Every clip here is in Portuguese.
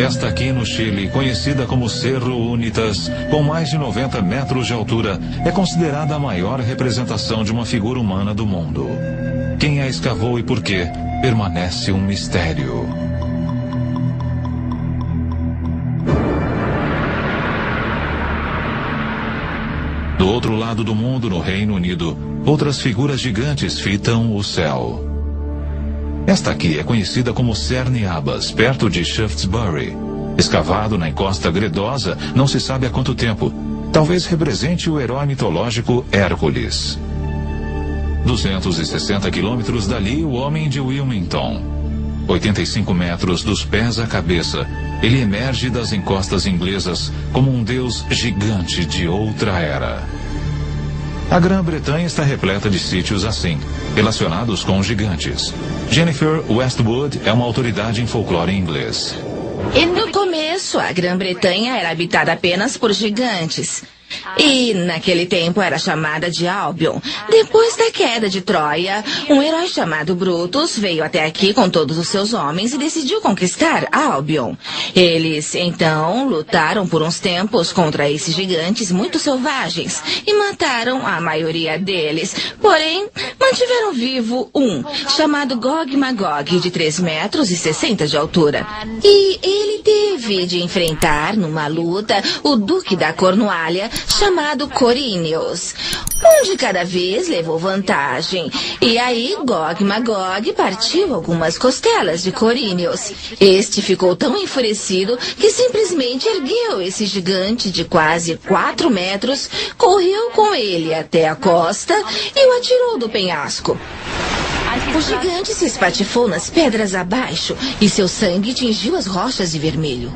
Esta aqui no Chile, conhecida como Cerro Unitas, com mais de 90 metros de altura, é considerada a maior representação de uma figura humana do mundo. Quem a escavou e por quê, permanece um mistério. Do outro lado do mundo, no Reino Unido, outras figuras gigantes fitam o céu. Esta aqui é conhecida como Cerne Abbas, perto de Shaftesbury. Escavado na encosta gredosa, não se sabe há quanto tempo. Talvez represente o herói mitológico Hércules. 260 quilômetros dali, o homem de Wilmington. 85 metros dos pés à cabeça, ele emerge das encostas inglesas como um deus gigante de outra era. A Grã-Bretanha está repleta de sítios assim, relacionados com gigantes. Jennifer Westwood é uma autoridade em folclore inglês. No começo, a Grã-Bretanha era habitada apenas por gigantes. E, naquele tempo, era chamada de Albion. Depois da queda de Troia, um herói chamado Brutus veio até aqui com todos os seus homens e decidiu conquistar Albion. Eles, então, lutaram por uns tempos contra esses gigantes muito selvagens e mataram a maioria deles. Porém, mantiveram vivo um, chamado Gog Magog, de 3 metros e 60 de altura. E ele teve de enfrentar, numa luta, o Duque da Cornualha, chamado Corinius. Um de cada vez levou vantagem. E aí, Gog Magog partiu algumas costelas de Corinius. Este ficou tão enfurecido que simplesmente ergueu esse gigante de quase 4 metros, correu com ele até a costa e o atirou do penhasco. O gigante se espatifou nas pedras abaixo e seu sangue tingiu as rochas de vermelho.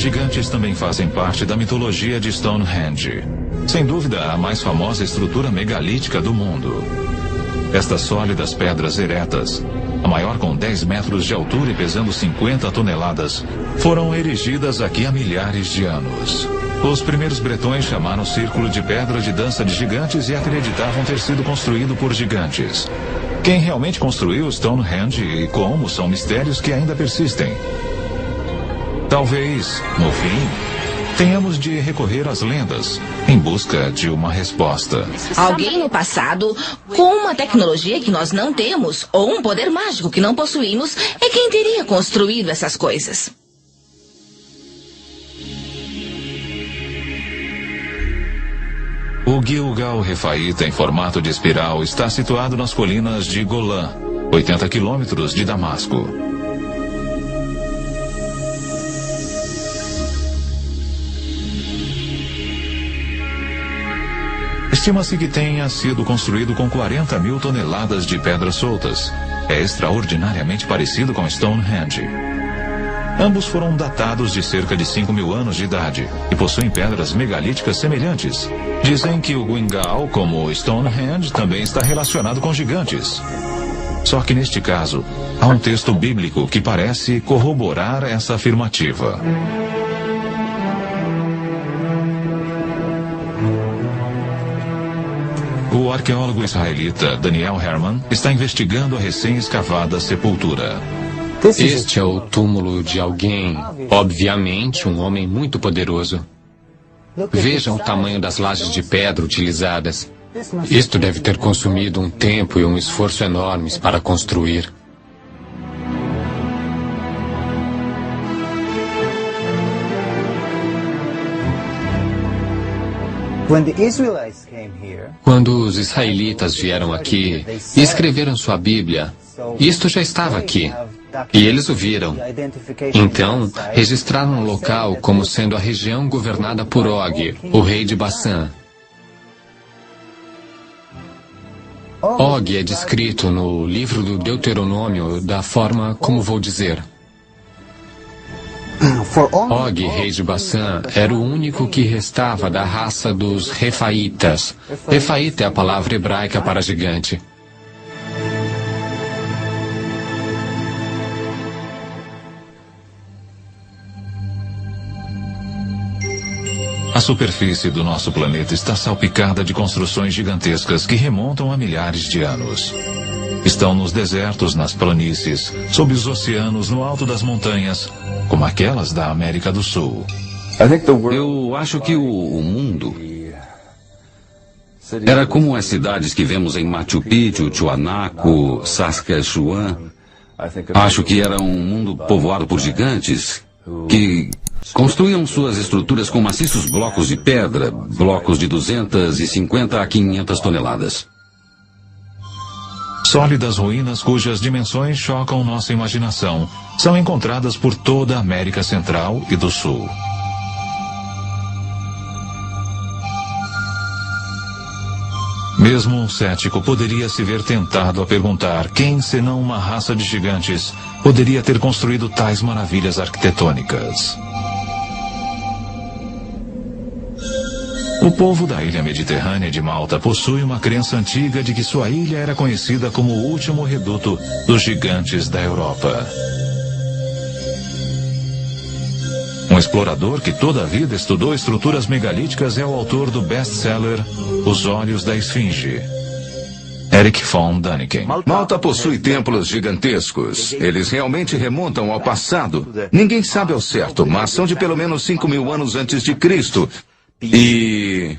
Gigantes também fazem parte da mitologia de Stonehenge. Sem dúvida, a mais famosa estrutura megalítica do mundo. Estas sólidas pedras eretas, a maior com 10 metros de altura e pesando 50 toneladas, foram erigidas aqui há milhares de anos. Os primeiros bretões chamaram o círculo de pedra de dança de gigantes e acreditavam ter sido construído por gigantes. Quem realmente construiu Stonehenge e como são mistérios que ainda persistem. Talvez, no fim, tenhamos de recorrer às lendas em busca de uma resposta. Alguém no passado, com uma tecnologia que nós não temos, ou um poder mágico que não possuímos, é quem teria construído essas coisas. O Gilgal Refaíta, em formato de espiral, está situado nas colinas de Golã, 80 quilômetros de Damasco. Estima-se que tenha sido construído com 40 mil toneladas de pedras soltas. É extraordinariamente parecido com Stonehenge. Ambos foram datados de cerca de 5.000 anos de idade e possuem pedras megalíticas semelhantes. Dizem que o Gilgal, como o Stonehenge, também está relacionado com gigantes. Só que neste caso, há um texto bíblico que parece corroborar essa afirmativa. O arqueólogo israelita Daniel Herman está investigando a recém-escavada sepultura. Este é o túmulo de alguém, obviamente um homem muito poderoso. Vejam o tamanho das lajes de pedra utilizadas. Isto deve ter consumido um tempo e um esforço enormes para construir. Quando os israelitas vieram aqui e escreveram sua Bíblia, isto já estava aqui. E eles o viram. Então, registraram o local como sendo a região governada por Og, o rei de Bassã. Og é descrito no livro do Deuteronômio da forma como vou dizer. Og, rei de Bassã, era o único que restava da raça dos Refaítas. Refaíta é a palavra hebraica para gigante. superfície do nosso planeta está salpicada de construções gigantescas que remontam a milhares de anos. Estão nos desertos, nas planícies, sob os oceanos, no alto das montanhas, como aquelas da América do Sul. Eu acho que o mundo era como as cidades que vemos em Machu Picchu, Tiwanaku, Saskatchewan. Acho que era um mundo povoado por gigantes que construíam suas estruturas com maciços blocos de pedra, blocos de 250 a 500 toneladas. Sólidas ruínas cujas dimensões chocam nossa imaginação são encontradas por toda a América Central e do Sul. Mesmo um cético poderia se ver tentado a perguntar quem, senão uma raça de gigantes, poderia ter construído tais maravilhas arquitetônicas. O povo da ilha mediterrânea de Malta possui uma crença antiga de que sua ilha era conhecida como o último reduto dos gigantes da Europa. Um explorador que toda a vida estudou estruturas megalíticas é o autor do best-seller Os Olhos da Esfinge, Erich von Däniken. Malta possui templos gigantescos. Eles realmente remontam ao passado. Ninguém sabe ao certo, mas são de pelo menos 5.000 anos antes de Cristo. E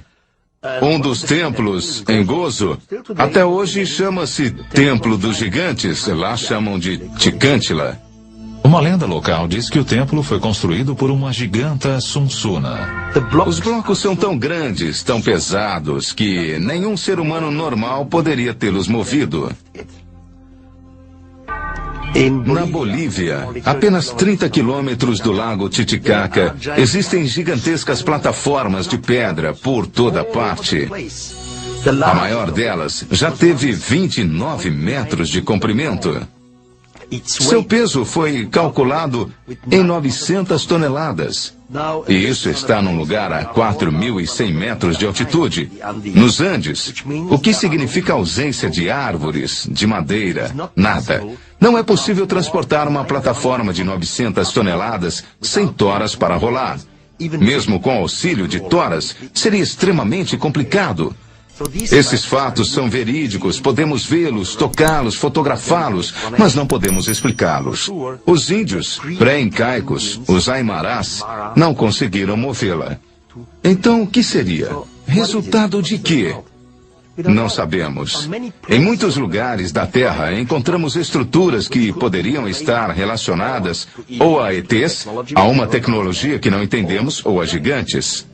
um dos templos, em Gozo, até hoje chama-se Templo dos Gigantes. Lá chamam de Ticântila. Uma lenda local diz que o templo foi construído por uma giganta Sunsuna. Os blocos são tão grandes, tão pesados, que nenhum ser humano normal poderia tê-los movido. Na Bolívia, apenas 30 quilômetros do lago Titicaca, existem gigantescas plataformas de pedra por toda parte. A maior delas já teve 29 metros de comprimento. Seu peso foi calculado em 900 toneladas. E isso está num lugar a 4.100 metros de altitude, nos Andes, o que significa ausência de árvores, de madeira, nada. Não é possível transportar uma plataforma de 900 toneladas sem toras para rolar. Mesmo com auxílio de toras, seria extremamente complicado. Esses fatos são verídicos, podemos vê-los, tocá-los, fotografá-los, mas não podemos explicá-los. Os índios pré-incaicos, os aimarás, não conseguiram movê-la. Então, o que seria? Resultado de quê? Não sabemos. Em muitos lugares da Terra, encontramos estruturas que poderiam estar relacionadas ou a ETs, a uma tecnologia que não entendemos, ou a gigantes.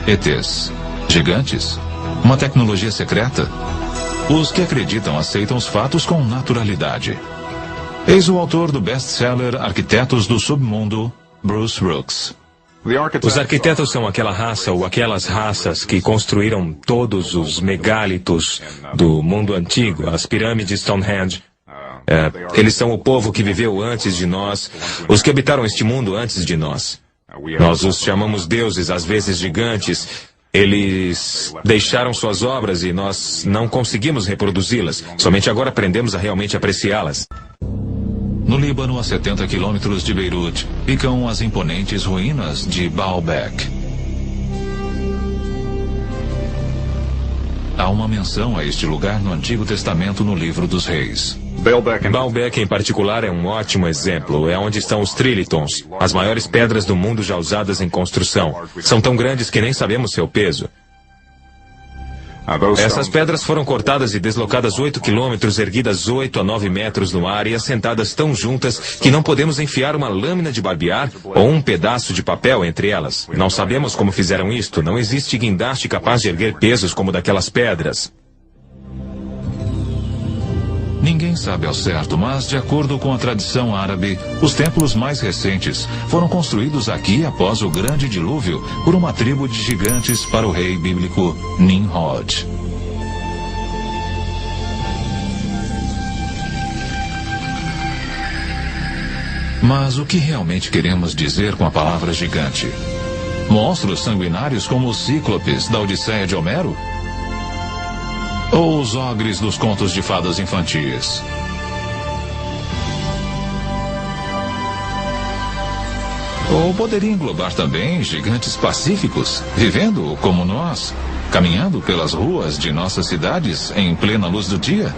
ETs. Gigantes? Uma tecnologia secreta? Os que acreditam aceitam os fatos com naturalidade. Eis o autor do best-seller Arquitetos do Submundo, Bruce Brooks. Os arquitetos são aquela raça ou aquelas raças que construíram todos os megálitos do mundo antigo, as pirâmides Stonehenge. Eles são o povo que viveu antes de nós, os que habitaram este mundo antes de nós. Nós os chamamos deuses, às vezes gigantes. Eles deixaram suas obras e nós não conseguimos reproduzi-las. Somente agora aprendemos a realmente apreciá-las. No Líbano, a 70 quilômetros de Beirute, ficam as imponentes ruínas de Baalbek. Há uma menção a este lugar no Antigo Testamento no Livro dos Reis. Baalbek, em particular, é um ótimo exemplo. É onde estão os trilitons, as maiores pedras do mundo já usadas em construção. São tão grandes que nem sabemos seu peso. Essas pedras foram cortadas e deslocadas 8 quilômetros, erguidas 8 a 9 metros no ar e assentadas tão juntas que não podemos enfiar uma lâmina de barbear ou um pedaço de papel entre elas. Não sabemos como fizeram isto. Não existe guindaste capaz de erguer pesos como daquelas pedras. Ninguém sabe ao certo, mas, de acordo com a tradição árabe, os templos mais recentes foram construídos aqui após o grande dilúvio por uma tribo de gigantes para o rei bíblico Nimrod. Mas o que realmente queremos dizer com a palavra gigante? Monstros sanguinários como os cíclopes da Odisseia de Homero? Ou os ogres dos contos de fadas infantis? Ou poderia englobar também gigantes pacíficos, vivendo como nós, caminhando pelas ruas de nossas cidades em plena luz do dia.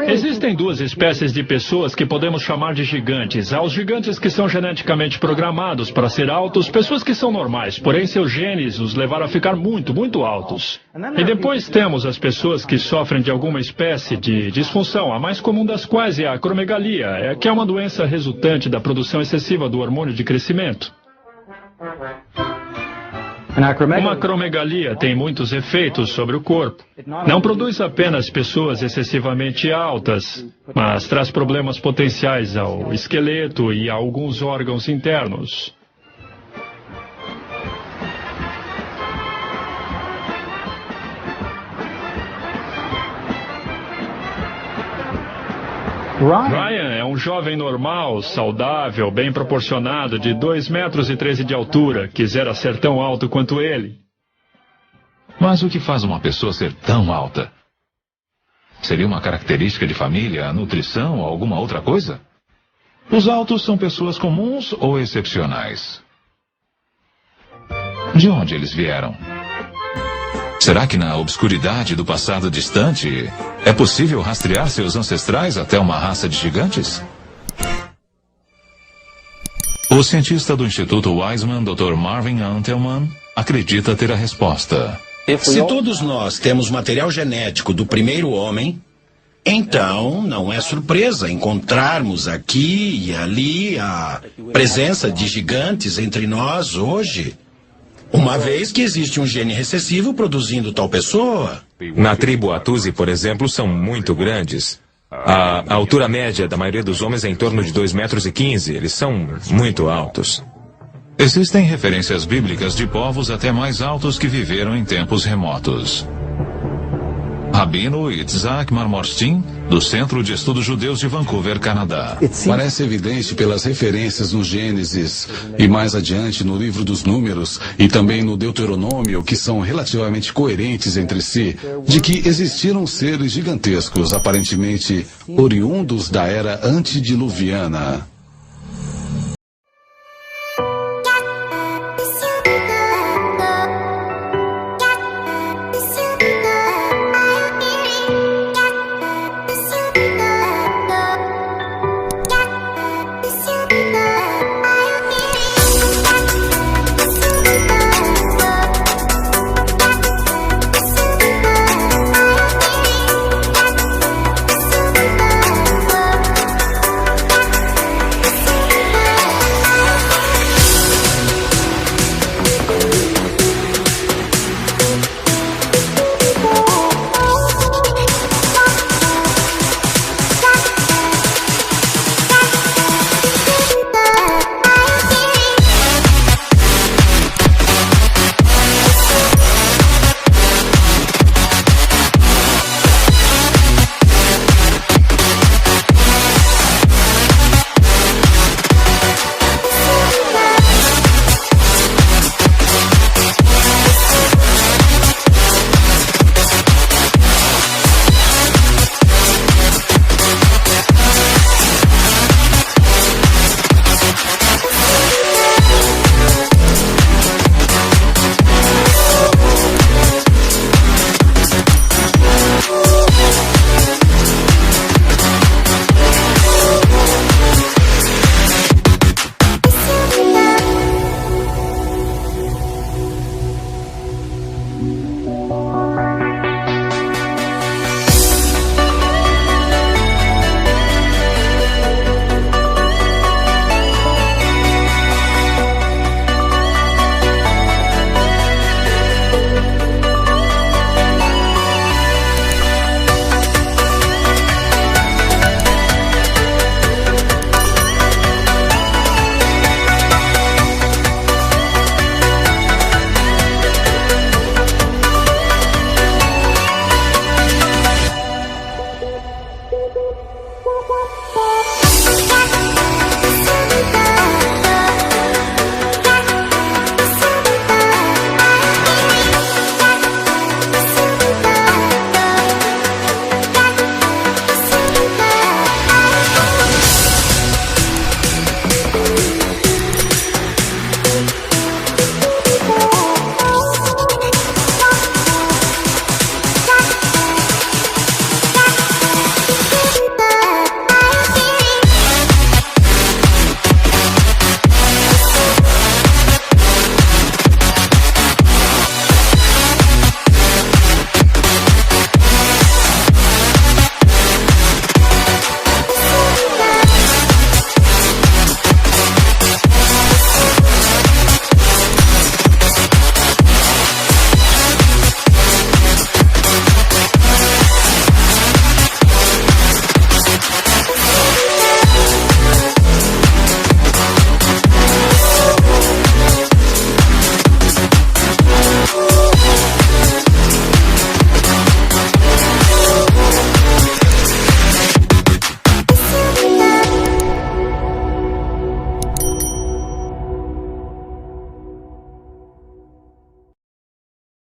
Existem duas espécies de pessoas que podemos chamar de gigantes. Há os gigantes que são geneticamente programados para ser altos, pessoas que são normais, porém seus genes os levaram a ficar muito, muito altos. E depois temos as pessoas que sofrem de alguma espécie de disfunção, a mais comum das quais é a acromegalia, que é uma doença resultante da produção excessiva do hormônio de crescimento. Uma acromegalia tem muitos efeitos sobre o corpo. Não produz apenas pessoas excessivamente altas, mas traz problemas potenciais ao esqueleto e a alguns órgãos internos. Ryan é um jovem normal, saudável, bem proporcionado, de 2,13 metros de altura. Quisera ser tão alto quanto ele. Mas o que faz uma pessoa ser tão alta? Seria uma característica de família, nutrição ou alguma outra coisa? Os altos são pessoas comuns ou excepcionais? De onde eles vieram? Será que na obscuridade do passado distante é possível rastrear seus ancestrais até uma raça de gigantes? O cientista do Instituto Weizmann, Dr. Marvin Antelman, acredita ter a resposta. Se todos nós temos material genético do primeiro homem, então não é surpresa encontrarmos aqui e ali a presença de gigantes entre nós hoje. Uma vez que existe um gene recessivo produzindo tal pessoa. Na tribo Atusi, por exemplo, são muito grandes. A altura média da maioria dos homens é em torno de 2,15 metros. Eles são muito altos. Existem referências bíblicas de povos até mais altos que viveram em tempos remotos. Rabino Itzhak Marmorstein, do Centro de Estudos Judeus de Vancouver, Canadá. Parece evidente pelas referências no Gênesis e mais adiante no livro dos Números e também no Deuteronômio, que são relativamente coerentes entre si, de que existiram seres gigantescos, aparentemente oriundos da era antediluviana.